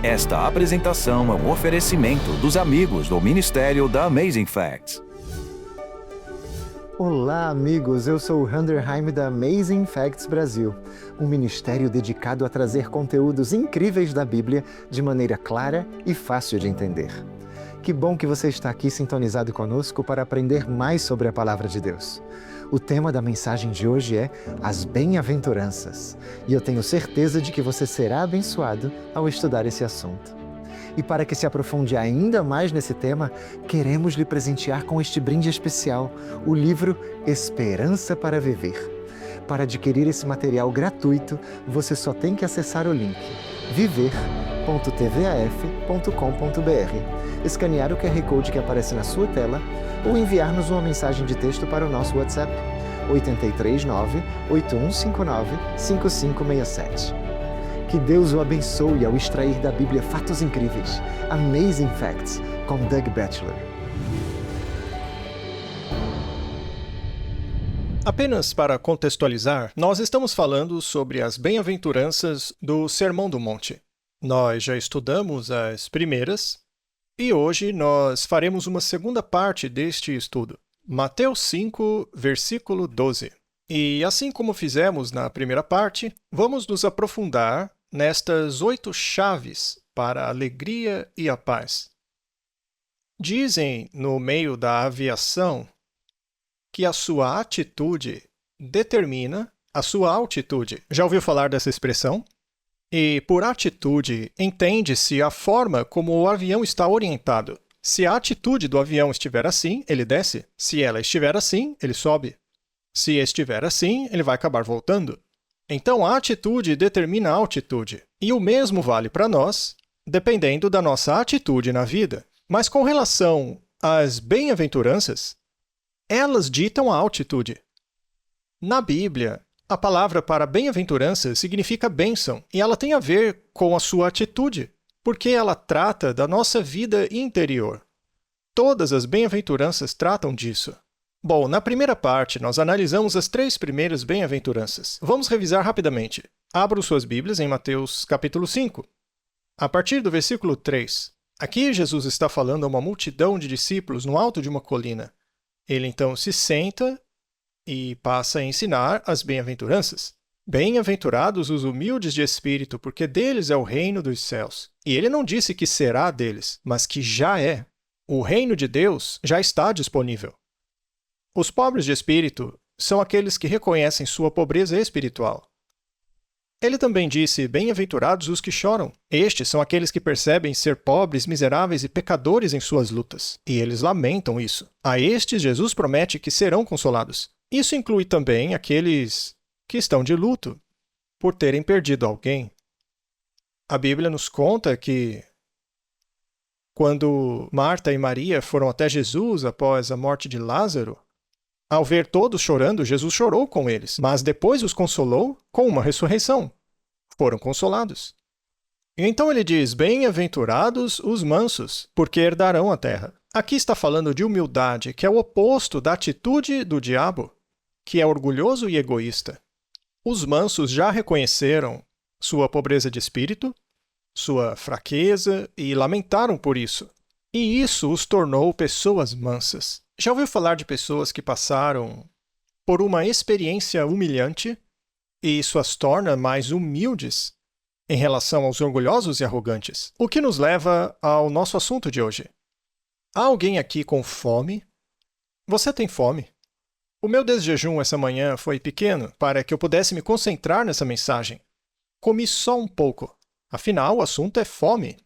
Esta apresentação é um oferecimento dos amigos do Ministério da Amazing Facts. Olá, amigos! Eu sou o Handerheim da Amazing Facts Brasil, um ministério dedicado a trazer conteúdos incríveis da Bíblia de maneira clara e fácil de entender. Que bom que você está aqui sintonizado conosco para aprender mais sobre a Palavra de Deus. O tema da mensagem de hoje é as bem-aventuranças, e eu tenho certeza de que você será abençoado ao estudar esse assunto. E para que se aprofunde ainda mais nesse tema, queremos lhe presentear com este brinde especial, o livro Esperança para Viver. Para adquirir esse material gratuito, você só tem que acessar o link viver.tvaf.com.br, escanear o QR Code que aparece na sua tela ou enviar-nos uma mensagem de texto para o nosso WhatsApp 839-8159-5567. Que Deus o abençoe ao extrair da Bíblia fatos incríveis. Amazing Facts, com Doug Batchelor. Apenas para contextualizar, nós estamos falando sobre as bem-aventuranças do Sermão do Monte. Nós já estudamos as primeiras e hoje nós faremos uma segunda parte deste estudo. Mateus 5, versículo 12. E assim como fizemos na primeira parte, vamos nos aprofundar nestas 8 chaves para a alegria e a paz. Dizem no meio da aviação que a sua atitude determina a sua altitude. Já ouviu falar dessa expressão? E por atitude, entende-se a forma como o avião está orientado. Se a atitude do avião estiver assim, ele desce. Se ela estiver assim, ele sobe. Se estiver assim, ele vai acabar voltando. Então, a atitude determina a altitude. E o mesmo vale para nós, dependendo da nossa atitude na vida. Mas com relação às bem-aventuranças, elas ditam a altitude. Na Bíblia, a palavra para bem-aventurança significa bênção, e ela tem a ver com a sua atitude, porque ela trata da nossa vida interior. Todas as bem-aventuranças tratam disso. Bom, na primeira parte, nós analisamos as 3 primeiras bem-aventuranças. Vamos revisar rapidamente. Abram suas Bíblias em Mateus capítulo 5. A partir do versículo 3. Aqui Jesus está falando a uma multidão de discípulos no alto de uma colina. Ele então se senta e passa a ensinar as bem-aventuranças. Bem-aventurados os humildes de espírito, porque deles é o reino dos céus. E ele não disse que será deles, mas que já é. O reino de Deus já está disponível. Os pobres de espírito são aqueles que reconhecem sua pobreza espiritual. Ele também disse, bem-aventurados os que choram. Estes são aqueles que percebem ser pobres, miseráveis e pecadores em suas lutas. E eles lamentam isso. A estes, Jesus promete que serão consolados. Isso inclui também aqueles que estão de luto por terem perdido alguém. A Bíblia nos conta que quando Marta e Maria foram até Jesus após a morte de Lázaro, ao ver todos chorando, Jesus chorou com eles, mas depois os consolou com uma ressurreição. Foram consolados. E então ele diz, bem-aventurados os mansos, porque herdarão a terra. Aqui está falando de humildade, que é o oposto da atitude do diabo, que é orgulhoso e egoísta. Os mansos já reconheceram sua pobreza de espírito, sua fraqueza e lamentaram por isso. E isso os tornou pessoas mansas. Já ouviu falar de pessoas que passaram por uma experiência humilhante e isso as torna mais humildes em relação aos orgulhosos e arrogantes? O que nos leva ao nosso assunto de hoje. Há alguém aqui com fome? Você tem fome? O meu desjejum essa manhã foi pequeno para que eu pudesse me concentrar nessa mensagem. Comi só um pouco. Afinal, o assunto é fome.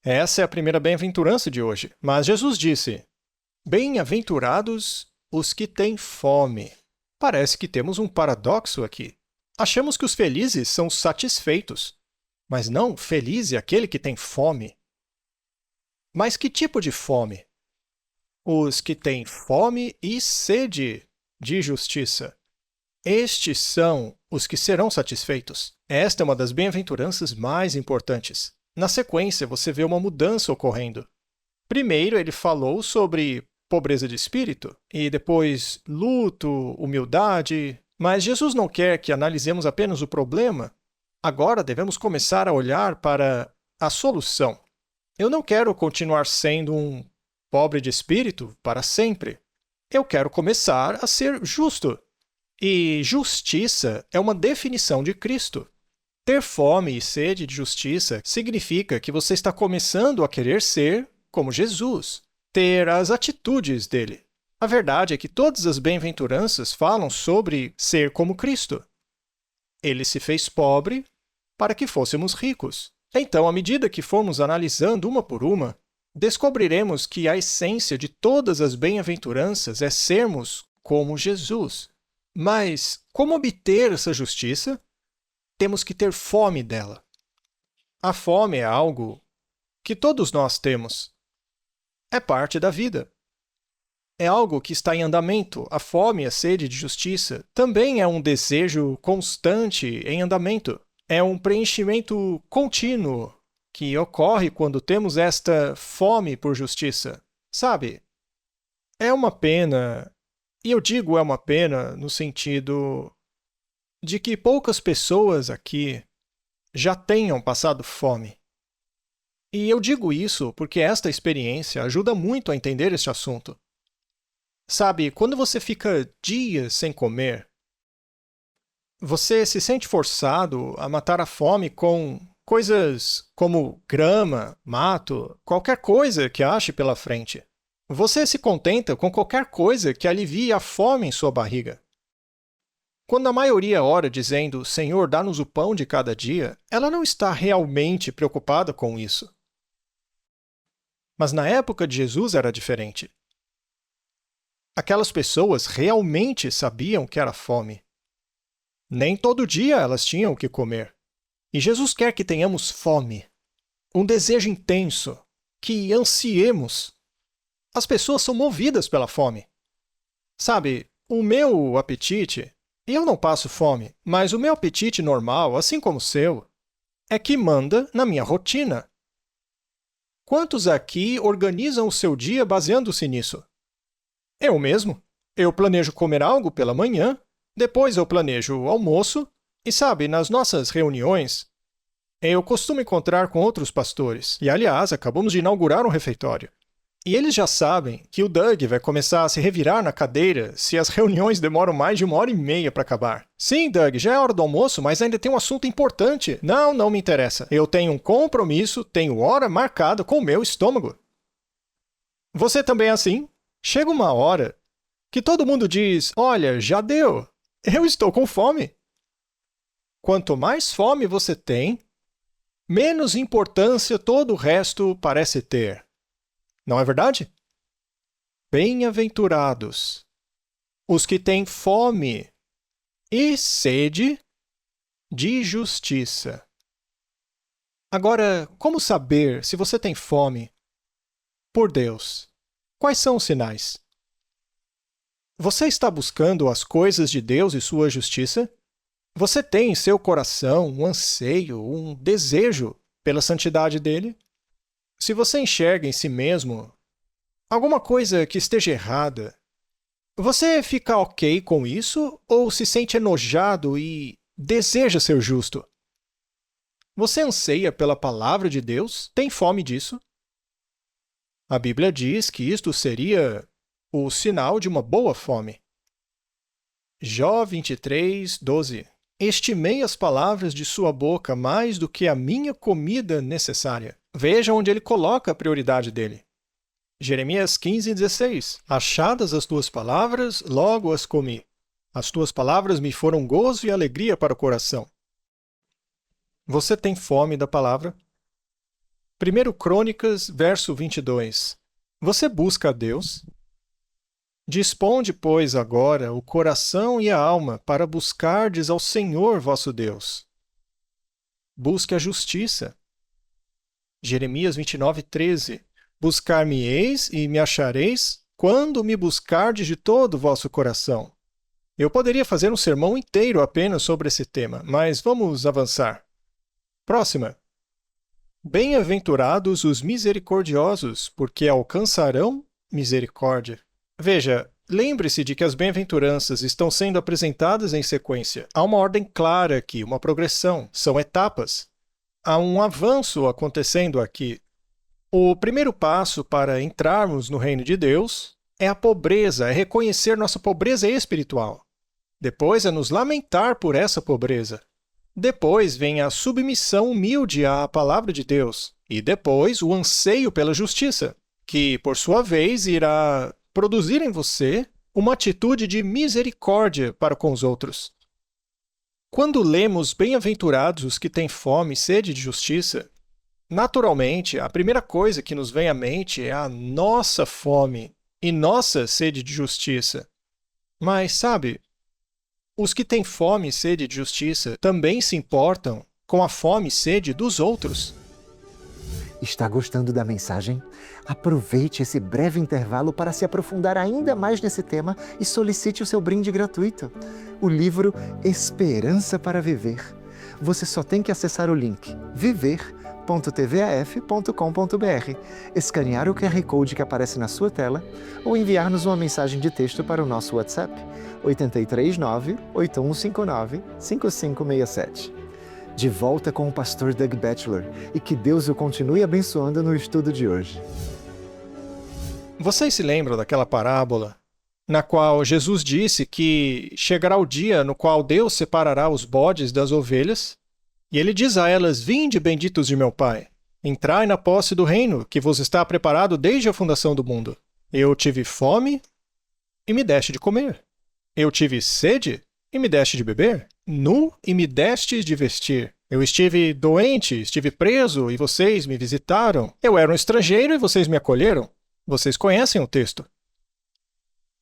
Essa é a primeira bem-aventurança de hoje. Mas Jesus disse, bem-aventurados os que têm fome. Parece que temos um paradoxo aqui. Achamos que os felizes são os satisfeitos. Mas não, feliz é aquele que tem fome. Mas que tipo de fome? Os que têm fome e sede de justiça. Estes são os que serão satisfeitos. Esta é uma das bem-aventuranças mais importantes. Na sequência, você vê uma mudança ocorrendo. Primeiro, ele falou sobre pobreza de espírito, e depois luto, humildade. Mas Jesus não quer que analisemos apenas o problema. Agora devemos começar a olhar para a solução. Eu não quero continuar sendo um pobre de espírito para sempre. Eu quero começar a ser justo. E justiça é uma definição de Cristo. Ter fome e sede de justiça significa que você está começando a querer ser como Jesus, ter as atitudes dele. A verdade é que todas as bem-aventuranças falam sobre ser como Cristo. Ele se fez pobre para que fôssemos ricos. Então, à medida que formos analisando uma por uma, descobriremos que a essência de todas as bem-aventuranças é sermos como Jesus. Mas como obter essa justiça? Temos que ter fome dela. A fome é algo que todos nós temos. É parte da vida. É algo que está em andamento. A fome e a sede de justiça também é um desejo constante em andamento. É um preenchimento contínuo que ocorre quando temos esta fome por justiça. Sabe, é uma pena, e eu digo é uma pena no sentido de que poucas pessoas aqui já tenham passado fome. E eu digo isso porque esta experiência ajuda muito a entender este assunto. Sabe, quando você fica dias sem comer, você se sente forçado a matar a fome com coisas como grama, mato, qualquer coisa que ache pela frente. Você se contenta com qualquer coisa que alivie a fome em sua barriga. Quando a maioria ora dizendo, Senhor, dá-nos o pão de cada dia, ela não está realmente preocupada com isso. Mas na época de Jesus era diferente. Aquelas pessoas realmente sabiam que era fome. Nem todo dia elas tinham o que comer. E Jesus quer que tenhamos fome, um desejo intenso, que ansiemos. As pessoas são movidas pela fome. Sabe, o meu apetite, eu não passo fome, mas o meu apetite normal, assim como o seu, é que manda na minha rotina. Quantos aqui organizam o seu dia baseando-se nisso? Eu mesmo. Eu planejo comer algo pela manhã, depois eu planejo o almoço, e sabe, nas nossas reuniões, eu costumo encontrar com outros pastores, e aliás, acabamos de inaugurar um refeitório. E eles já sabem que o Doug vai começar a se revirar na cadeira se as reuniões demoram mais de 1h30 para acabar. Sim, Doug, já é hora do almoço, mas ainda tem um assunto importante. Não me interessa. Eu tenho um compromisso, tenho hora marcada com o meu estômago. Você também é assim? Chega uma hora que todo mundo diz, olha, já deu, eu estou com fome. Quanto mais fome você tem, menos importância todo o resto parece ter. Não é verdade? Bem-aventurados os que têm fome e sede de justiça. Agora, como saber se você tem fome por Deus? Quais são os sinais? Você está buscando as coisas de Deus e sua justiça? Você tem em seu coração um anseio, um desejo pela santidade dele? Se você enxerga em si mesmo alguma coisa que esteja errada, você fica ok com isso ou se sente enojado e deseja ser justo? Você anseia pela palavra de Deus? Tem fome disso? A Bíblia diz que isto seria o sinal de uma boa fome. Jó 23, 12. Estimei as palavras de sua boca mais do que a minha comida necessária. Veja onde ele coloca a prioridade dele. Jeremias 15, 16. Achadas as tuas palavras, logo as comi. As tuas palavras me foram gozo e alegria para o coração. Você tem fome da palavra? 1 Crônicas, verso 22. Você busca a Deus? Disponde, pois, agora o coração e a alma para buscardes ao Senhor vosso Deus. Busque a justiça. Jeremias 29, 13. Buscar-me-eis e me achareis quando me buscardes de todo o vosso coração. Eu poderia fazer um sermão inteiro apenas sobre esse tema, mas vamos avançar. Próxima. Bem-aventurados os misericordiosos, porque alcançarão misericórdia. Veja, lembre-se de que as bem-aventuranças estão sendo apresentadas em sequência. Há uma ordem clara aqui, uma progressão, são etapas. há um avanço acontecendo aqui. O primeiro passo para entrarmos no reino de Deus é a pobreza, é reconhecer nossa pobreza espiritual. Depois é nos lamentar por essa pobreza. Depois vem a submissão humilde à palavra de Deus. E depois o anseio pela justiça, que, por sua vez, irá produzir em você uma atitude de misericórdia para com os outros. Quando lemos bem-aventurados os que têm fome e sede de justiça, naturalmente, a primeira coisa que nos vem à mente é a nossa fome e nossa sede de justiça. Mas, sabe, os que têm fome e sede de justiça também se importam com a fome e sede dos outros. Está gostando da mensagem? Aproveite esse breve intervalo para se aprofundar ainda mais nesse tema e solicite o seu brinde gratuito, o livro Esperança para Viver. Você só tem que acessar o link viver.tvaf.com.br, escanear o QR Code que aparece na sua tela ou enviar-nos uma mensagem de texto para o nosso WhatsApp 839-8159-5567. De volta com o pastor Doug Batchelor e que Deus o continue abençoando no estudo de hoje. Vocês se lembram daquela parábola na qual Jesus disse que chegará o dia no qual Deus separará os bodes das ovelhas? E ele diz a elas: "Vinde, benditos de meu Pai, entrai na posse do reino que vos está preparado desde a fundação do mundo. Eu tive fome e me deste de comer. Eu tive sede e me deste de beber. Nu e me destes de vestir. Eu estive doente, estive preso e vocês me visitaram. Eu era um estrangeiro e vocês me acolheram." Vocês conhecem o texto.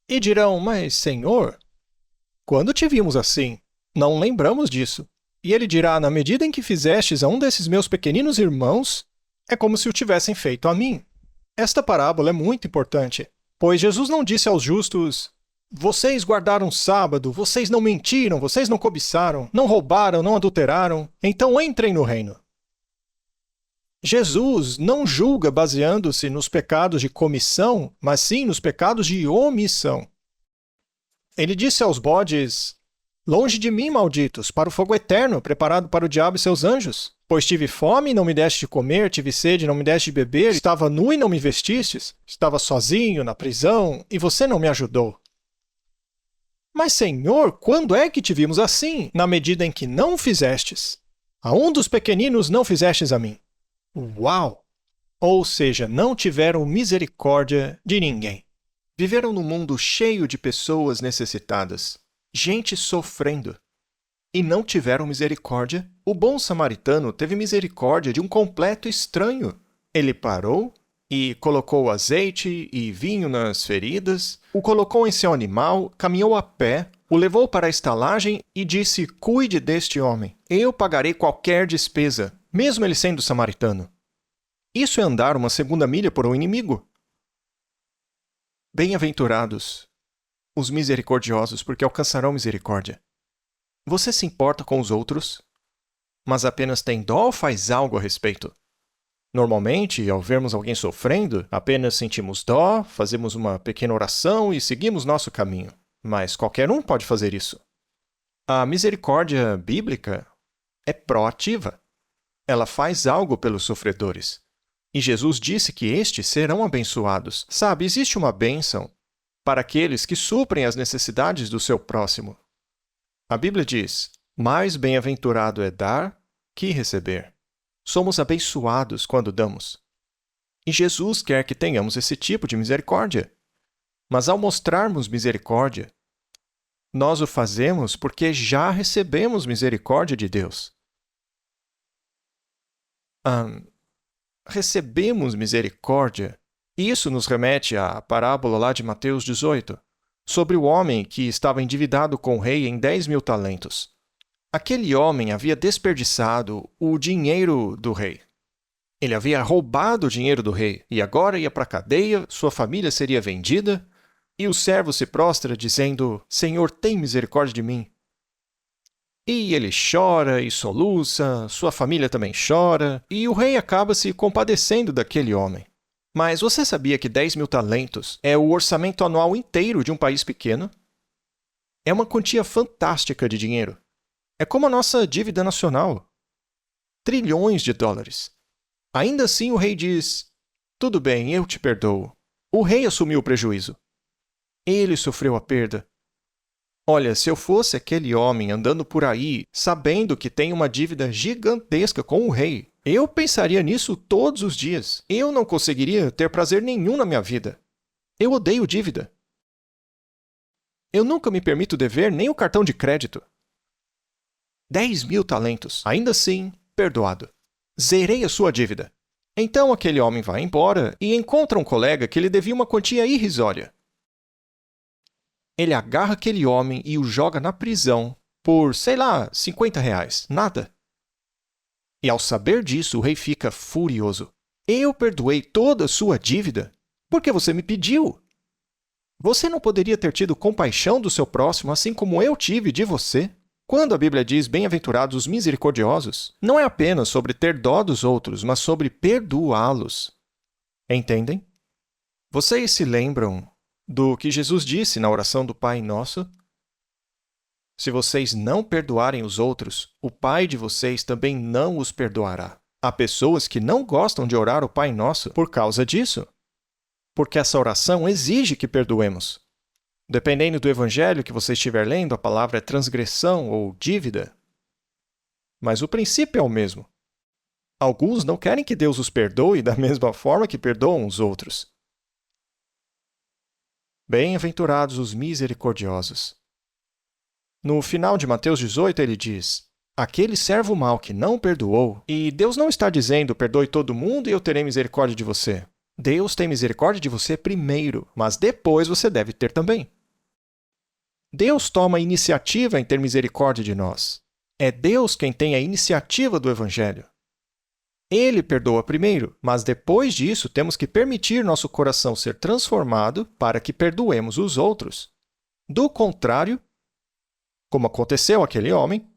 E dirão: "Mas, Senhor, quando te vimos assim? Não lembramos disso." E ele dirá: "Na medida em que fizestes a um desses meus pequeninos irmãos, é como se o tivessem feito a mim." Esta parábola é muito importante, pois Jesus não disse aos justos: "Vocês guardaram o sábado, vocês não mentiram, vocês não cobiçaram, não roubaram, não adulteraram, então entrem no reino." Jesus não julga baseando-se nos pecados de comissão, mas sim nos pecados de omissão. Ele disse aos bodes: "Longe de mim, malditos, para o fogo eterno, preparado para o diabo e seus anjos. Pois tive fome e não me deste de comer, tive sede e não me deste de beber, estava nu e não me vestistes, estava sozinho, na prisão, e você não me ajudou." "Mas, Senhor, quando é que te vimos assim? Na medida em que não fizestes. A um dos pequeninos não fizestes a mim." Uau! Ou seja, não tiveram misericórdia de ninguém. Viveram num mundo cheio de pessoas necessitadas, gente sofrendo, e não tiveram misericórdia. O bom samaritano teve misericórdia de um completo estranho. Ele parou e colocou azeite e vinho nas feridas, o colocou em seu animal, caminhou a pé, o levou para a estalagem e disse: "Cuide deste homem. Eu pagarei qualquer despesa, mesmo ele sendo samaritano." Isso é andar uma segunda milha por um inimigo. Bem-aventurados os misericordiosos, porque alcançarão misericórdia. Você se importa com os outros, mas apenas tem dó ou faz algo a respeito? Normalmente, ao vermos alguém sofrendo, apenas sentimos dó, fazemos uma pequena oração e seguimos nosso caminho. Mas qualquer um pode fazer isso. A misericórdia bíblica é proativa. Ela faz algo pelos sofredores. E Jesus disse que estes serão abençoados. Sabe, existe uma bênção para aqueles que suprem as necessidades do seu próximo. A Bíblia diz: "Mais bem-aventurado é dar que receber." Somos abençoados quando damos. E Jesus quer que tenhamos esse tipo de misericórdia. Mas ao mostrarmos misericórdia, nós o fazemos porque já recebemos misericórdia de Deus. Recebemos misericórdia. E isso nos remete à parábola lá de Mateus 18, sobre o homem que estava endividado com o rei em 10.000 talentos. Aquele homem havia desperdiçado o dinheiro do rei. Ele havia roubado o dinheiro do rei e agora ia para a cadeia, sua família seria vendida, e o servo se prostra dizendo: "Senhor, tem misericórdia de mim." E ele chora e soluça, sua família também chora, e o rei acaba se compadecendo daquele homem. Mas você sabia que 10.000 talentos é o orçamento anual inteiro de um país pequeno? É uma quantia fantástica de dinheiro. É como a nossa dívida nacional. trilhões de dólares. Ainda assim, o rei diz: tudo bem, eu te perdoo. O rei assumiu o prejuízo. Ele sofreu a perda. Olha, se eu fosse aquele homem andando por aí, sabendo que tem uma dívida gigantesca com o rei, eu pensaria nisso todos os dias. Eu não conseguiria ter prazer nenhum na minha vida. Eu odeio dívida. Eu nunca me permito dever nem o cartão de crédito. 10.000 talentos. Ainda assim, perdoado. Zerei a sua dívida. Então aquele homem vai embora e encontra um colega que lhe devia uma quantia irrisória. Ele agarra aquele homem e o joga na prisão por, sei lá, R$50. Nada. E ao saber disso, o rei fica furioso. Eu perdoei toda a sua dívida porque você me pediu. Você não poderia ter tido compaixão do seu próximo assim como eu tive de você? Quando a Bíblia diz bem-aventurados os misericordiosos, não é apenas sobre ter dó dos outros, mas sobre perdoá-los. Entendem? Vocês se lembram do que Jesus disse na oração do Pai Nosso? Se vocês não perdoarem os outros, o Pai de vocês também não os perdoará. Há pessoas que não gostam de orar o Pai Nosso por causa disso. Porque essa oração exige que perdoemos. Dependendo do evangelho que você estiver lendo, a palavra é transgressão ou dívida. Mas o princípio é o mesmo. Alguns não querem que Deus os perdoe da mesma forma que perdoam os outros. Bem-aventurados os misericordiosos. No final de Mateus 18, ele diz: aquele servo mau que não perdoou, e Deus não está dizendo, perdoe todo mundo e eu terei misericórdia de você. Deus tem misericórdia de você primeiro, mas depois você deve ter também. Deus toma a iniciativa em ter misericórdia de nós. É Deus quem tem a iniciativa do Evangelho. Ele perdoa primeiro, mas depois disso temos que permitir nosso coração ser transformado para que perdoemos os outros. Do contrário, como aconteceu àquele homem,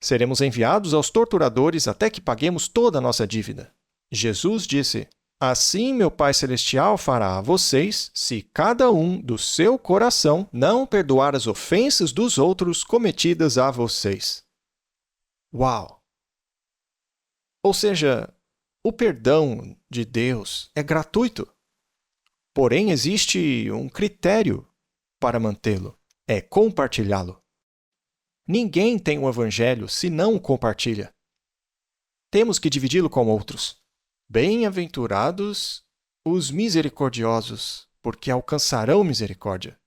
seremos enviados aos torturadores até que paguemos toda a nossa dívida. Jesus disse: assim meu Pai Celestial fará a vocês, se cada um do seu coração não perdoar as ofensas dos outros cometidas a vocês. Uau! Ou seja, o perdão de Deus é gratuito. Porém, existe um critério para mantê-lo: é compartilhá-lo. Ninguém tem o Evangelho se não o compartilha. Temos que dividi-lo com outros. Bem-aventurados os misericordiosos, porque alcançarão misericórdia.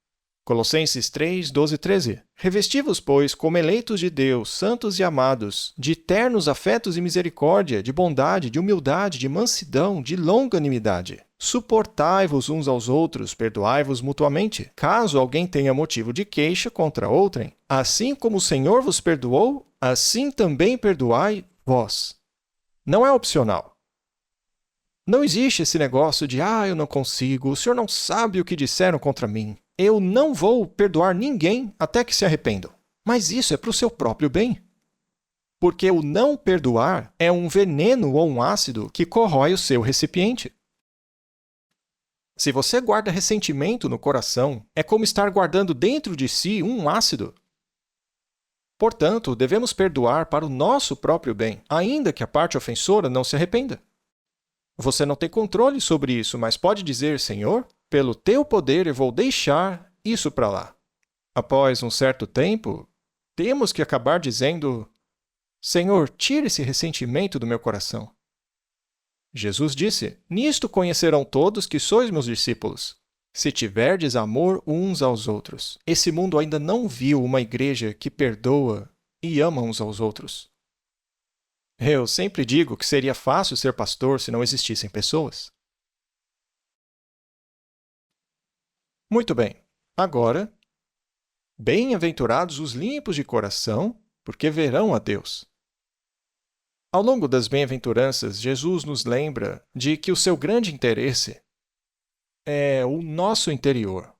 Colossenses 3, 12 e 13. Revesti-vos, pois, como eleitos de Deus, santos e amados, de ternos afetos e misericórdia, de bondade, de humildade, de mansidão, de longanimidade. Suportai-vos uns aos outros, perdoai-vos mutuamente, caso alguém tenha motivo de queixa contra outrem. Assim como o Senhor vos perdoou, assim também perdoai vós. Não é opcional. Não existe esse negócio de, eu não consigo, o senhor não sabe o que disseram contra mim. Eu não vou perdoar ninguém até que se arrependam. Mas isso é para o seu próprio bem. Porque o não perdoar é um veneno ou um ácido que corrói o seu recipiente. Se você guarda ressentimento no coração, é como estar guardando dentro de si um ácido. Portanto, devemos perdoar para o nosso próprio bem, ainda que a parte ofensora não se arrependa. Você não tem controle sobre isso, mas pode dizer, Senhor, pelo teu poder eu vou deixar isso para lá. Após um certo tempo, temos que acabar dizendo, Senhor, tira esse ressentimento do meu coração. Jesus disse, nisto conhecerão todos que sois meus discípulos, se tiverdes amor uns aos outros. Esse mundo ainda não viu uma igreja que perdoa e ama uns aos outros. Eu sempre digo que seria fácil ser pastor se não existissem pessoas. Muito bem. Agora, bem-aventurados os limpos de coração, porque verão a Deus. Ao longo das bem-aventuranças, Jesus nos lembra de que o seu grande interesse é o nosso interior.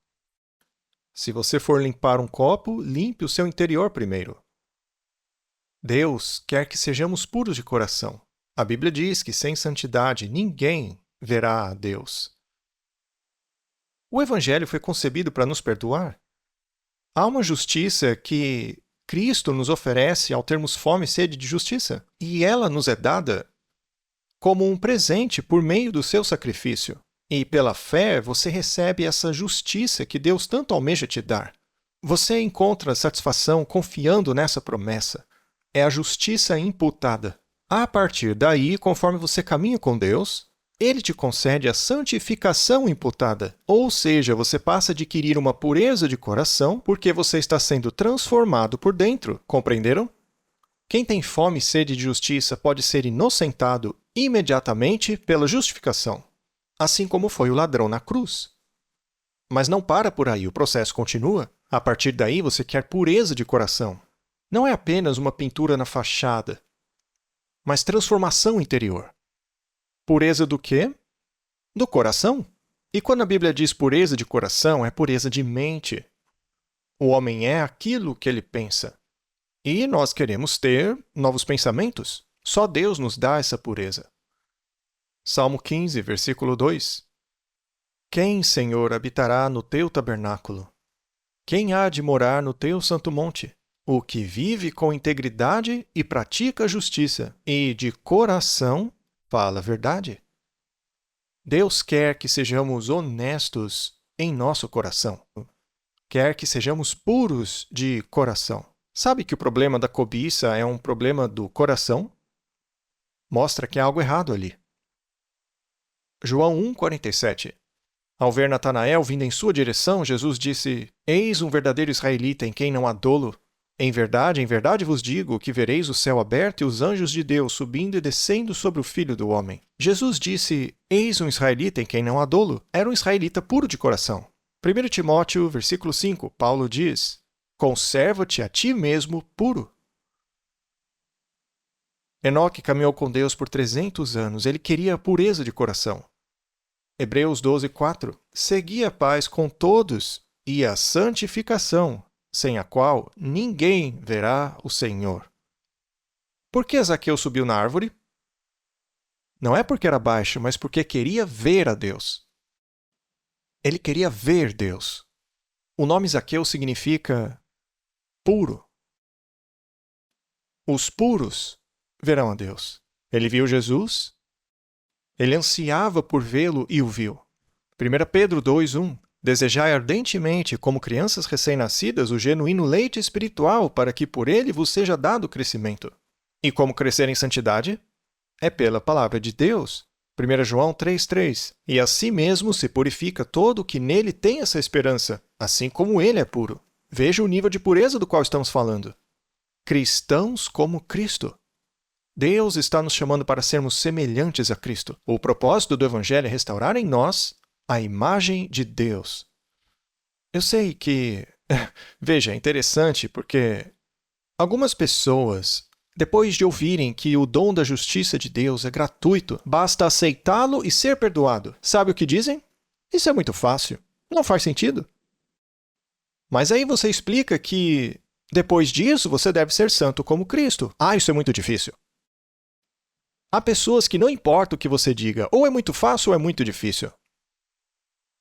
Se você for limpar um copo, limpe o seu interior primeiro. Deus quer que sejamos puros de coração. A Bíblia diz que sem santidade ninguém verá a Deus. O Evangelho foi concebido para nos perdoar. Há uma justiça que Cristo nos oferece ao termos fome e sede de justiça. E ela nos é dada como um presente por meio do seu sacrifício. E pela fé você recebe essa justiça que Deus tanto almeja te dar. Você encontra satisfação confiando nessa promessa. É a justiça imputada. A partir daí, conforme você caminha com Deus, Ele te concede a santificação imputada. Ou seja, você passa a adquirir uma pureza de coração porque você está sendo transformado por dentro. Compreenderam? Quem tem fome e sede de justiça pode ser inocentado imediatamente pela justificação, assim como foi o ladrão na cruz. Mas não para por aí, o processo continua. A partir daí, você quer pureza de coração. Não é apenas uma pintura na fachada, mas transformação interior. Pureza do quê? Do coração. E quando a Bíblia diz pureza de coração, é pureza de mente. O homem é aquilo que ele pensa. E nós queremos ter novos pensamentos. Só Deus nos dá essa pureza. Salmo 15, versículo 2. Quem, Senhor, habitará no teu tabernáculo? Quem há de morar no teu santo monte? O que vive com integridade e pratica a justiça, e de coração fala a verdade. Deus quer que sejamos honestos em nosso coração. Quer que sejamos puros de coração. Sabe que o problema da cobiça é um problema do coração? Mostra que há algo errado ali. João 1,47. Ao ver Natanael vindo em sua direção, Jesus disse: Eis um verdadeiro israelita em quem não há dolo. Em verdade vos digo que vereis o céu aberto e os anjos de Deus subindo e descendo sobre o Filho do Homem. Jesus disse: Eis um israelita em quem não há dolo. Era um israelita puro de coração. 1 Timóteo, versículo 5, Paulo diz: Conserva-te a ti mesmo puro. Enoque caminhou com Deus por 300 anos. Ele queria a pureza de coração. Hebreus 12:4. Segui a paz com todos e a santificação, sem a qual ninguém verá o Senhor. Por que Zaqueu subiu na árvore? Não é porque era baixo, mas porque queria ver a Deus. Ele queria ver Deus. O nome Zaqueu significa puro. Os puros verão a Deus. Ele viu Jesus, ele ansiava por vê-lo e o viu. 1 Pedro 2:1. Desejai ardentemente, como crianças recém-nascidas, o genuíno leite espiritual, para que por ele vos seja dado crescimento. E como crescer em santidade? É pela palavra de Deus. 1 João 3:3. E a si mesmo se purifica todo o que nele tem essa esperança, assim como ele é puro. Veja o nível de pureza do qual estamos falando. Cristãos como Cristo. Deus está nos chamando para sermos semelhantes a Cristo. O propósito do Evangelho é restaurar em nós a imagem de Deus. Eu sei que... Veja, é interessante porque algumas pessoas, depois de ouvirem que o dom da justiça de Deus é gratuito, basta aceitá-lo e ser perdoado, sabe o que dizem? Isso é muito fácil. Não faz sentido. Mas aí você explica que, depois disso, você deve ser santo como Cristo. Ah, isso é muito difícil. Há pessoas que não importa o que você diga, ou é muito fácil ou é muito difícil.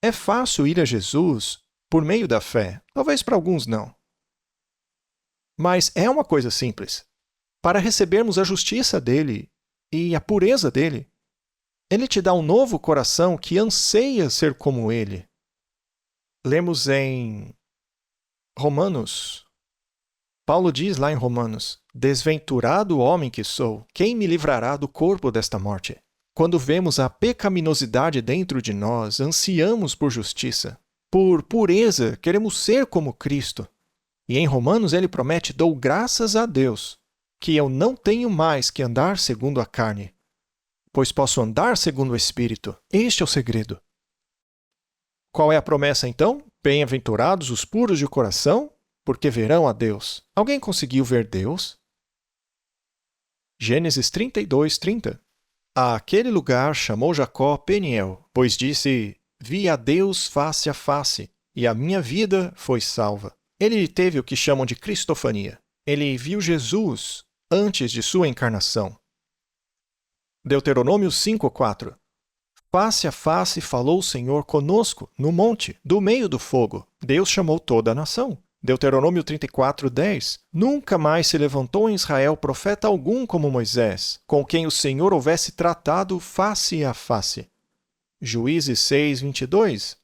É fácil ir a Jesus por meio da fé. Talvez para alguns não. Mas é uma coisa simples. Para recebermos a justiça dele e a pureza dele, ele te dá um novo coração que anseia ser como ele. Lemos em Romanos. Paulo diz lá em Romanos: Desventurado homem que sou, quem me livrará do corpo desta morte? Quando vemos a pecaminosidade dentro de nós, ansiamos por justiça. Por pureza, queremos ser como Cristo. E em Romanos ele promete: dou graças a Deus, que eu não tenho mais que andar segundo a carne, pois posso andar segundo o Espírito. Este é o segredo. Qual é a promessa então? Bem-aventurados os puros de coração, porque verão a Deus. Alguém conseguiu ver Deus? Gênesis 32:30. Àquele lugar chamou Jacó Peniel, pois disse: Vi a Deus face a face, e a minha vida foi salva. Ele teve o que chamam de cristofania. Ele viu Jesus antes de sua encarnação. Deuteronômio 5:4. Face a face falou o Senhor conosco no monte, do meio do fogo. Deus chamou toda a nação. Deuteronômio 34:10. Nunca mais se levantou em Israel profeta algum como Moisés, com quem o Senhor houvesse tratado face a face. Juízes 6:22.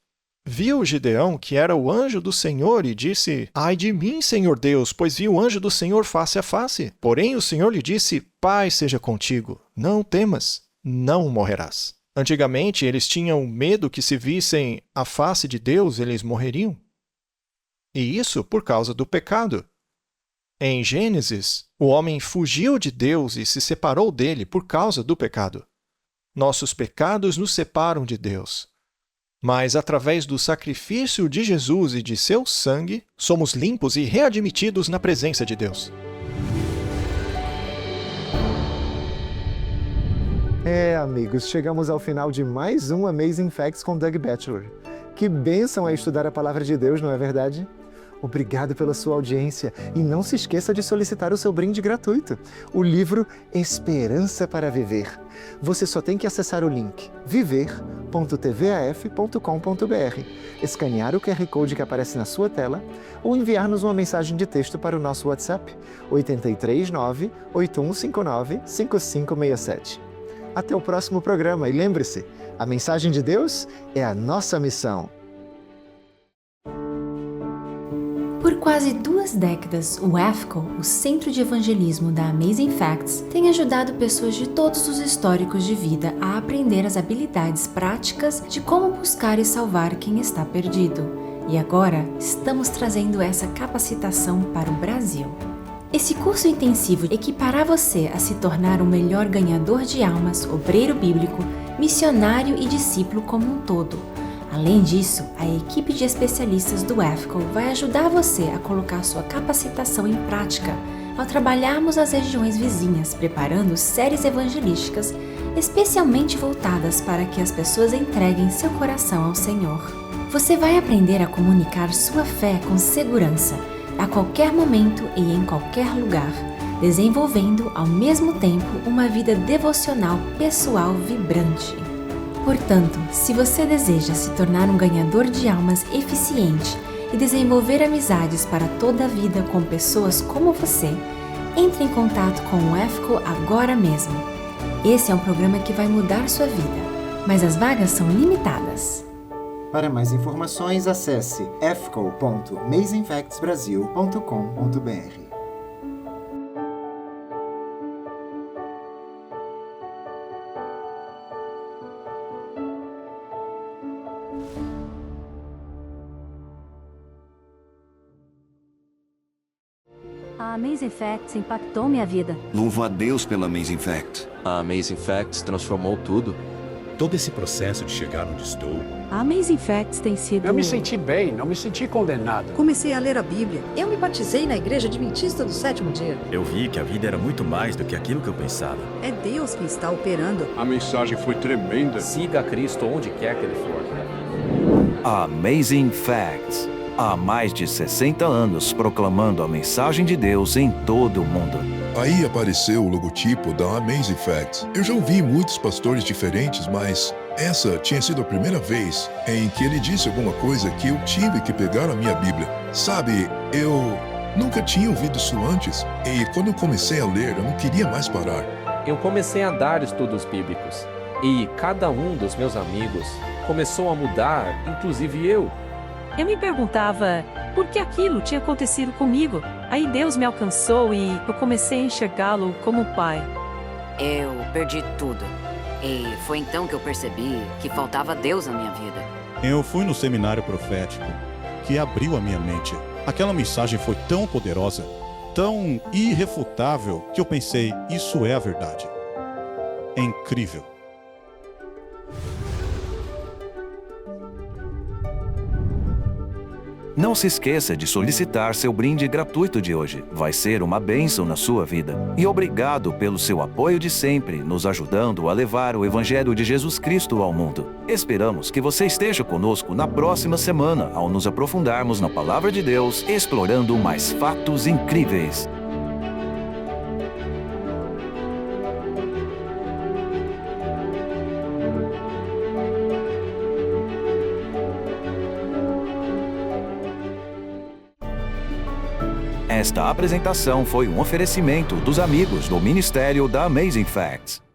Viu Gideão que era o anjo do Senhor e disse: Ai de mim, Senhor Deus, pois vi o anjo do Senhor face a face. Porém o Senhor lhe disse: Paz seja contigo, não temas, não morrerás. Antigamente eles tinham medo que se vissem a face de Deus, eles morreriam. E isso por causa do pecado. Em Gênesis, o homem fugiu de Deus e se separou dele por causa do pecado. Nossos pecados nos separam de Deus. Mas, através do sacrifício de Jesus e de seu sangue, somos limpos e readmitidos na presença de Deus. Amigos, chegamos ao final de mais um Amazing Facts com Doug Batchelor. Que bênção é estudar a Palavra de Deus, não é verdade? Obrigado pela sua audiência e não se esqueça de solicitar o seu brinde gratuito, o livro Esperança para Viver. Você só tem que acessar o link viver.tvaf.com.br, escanear o QR Code que aparece na sua tela ou enviar-nos uma mensagem de texto para o nosso WhatsApp 839-8159-5567. Até o próximo programa e lembre-se, a mensagem de Deus é a nossa missão. Por quase 2 décadas, o AFCO, o Centro de Evangelismo da Amazing Facts, tem ajudado pessoas de todos os históricos de vida a aprender as habilidades práticas de como buscar e salvar quem está perdido. E agora, estamos trazendo essa capacitação para o Brasil. Esse curso intensivo equipará você a se tornar um melhor ganhador de almas, obreiro bíblico, missionário e discípulo como um todo. Além disso, a equipe de especialistas do AFCO vai ajudar você a colocar sua capacitação em prática ao trabalharmos nas regiões vizinhas, preparando séries evangelísticas especialmente voltadas para que as pessoas entreguem seu coração ao Senhor. Você vai aprender a comunicar sua fé com segurança, a qualquer momento e em qualquer lugar, desenvolvendo ao mesmo tempo uma vida devocional pessoal vibrante. Portanto, se você deseja se tornar um ganhador de almas eficiente e desenvolver amizades para toda a vida com pessoas como você, entre em contato com o AFCO agora mesmo. Esse é um programa que vai mudar sua vida, mas as vagas são limitadas. Para mais informações, acesse fco.amazingfactsbrasil.com.br. A Amazing Facts impactou minha vida. Louvo a Deus pela Amazing Facts. A Amazing Facts transformou tudo. Todo esse processo de chegar onde estou. A Amazing Facts tem sido... Eu me senti bem, não me senti condenado. Comecei a ler a Bíblia. Eu me batizei na Igreja Adventista do Sétimo Dia. Eu vi que a vida era muito mais do que aquilo que eu pensava. É Deus que está operando. A mensagem foi tremenda. Siga a Cristo onde quer que ele for. Amazing Facts. Há mais de 60 anos proclamando a mensagem de Deus em todo o mundo. Aí apareceu o logotipo da Amazing Facts. Eu já ouvi muitos pastores diferentes, mas essa tinha sido a primeira vez em que ele disse alguma coisa que eu tive que pegar a minha Bíblia. Sabe, eu nunca tinha ouvido isso antes, e quando eu comecei a ler, eu não queria mais parar. Eu comecei a dar estudos bíblicos, e cada um dos meus amigos começou a mudar, inclusive eu. Eu me perguntava por que aquilo tinha acontecido comigo. Aí Deus me alcançou e eu comecei a enxergá-lo como pai. Eu perdi tudo. E foi então que eu percebi que faltava Deus na minha vida. Eu fui no seminário profético, que abriu a minha mente. Aquela mensagem foi tão poderosa, tão irrefutável, que eu pensei, isso é a verdade. É incrível. Não se esqueça de solicitar seu brinde gratuito de hoje. Vai ser uma bênção na sua vida. E obrigado pelo seu apoio de sempre, nos ajudando a levar o Evangelho de Jesus Cristo ao mundo. Esperamos que você esteja conosco na próxima semana, ao nos aprofundarmos na Palavra de Deus, explorando mais fatos incríveis. Esta apresentação foi um oferecimento dos amigos do Ministério da Amazing Facts.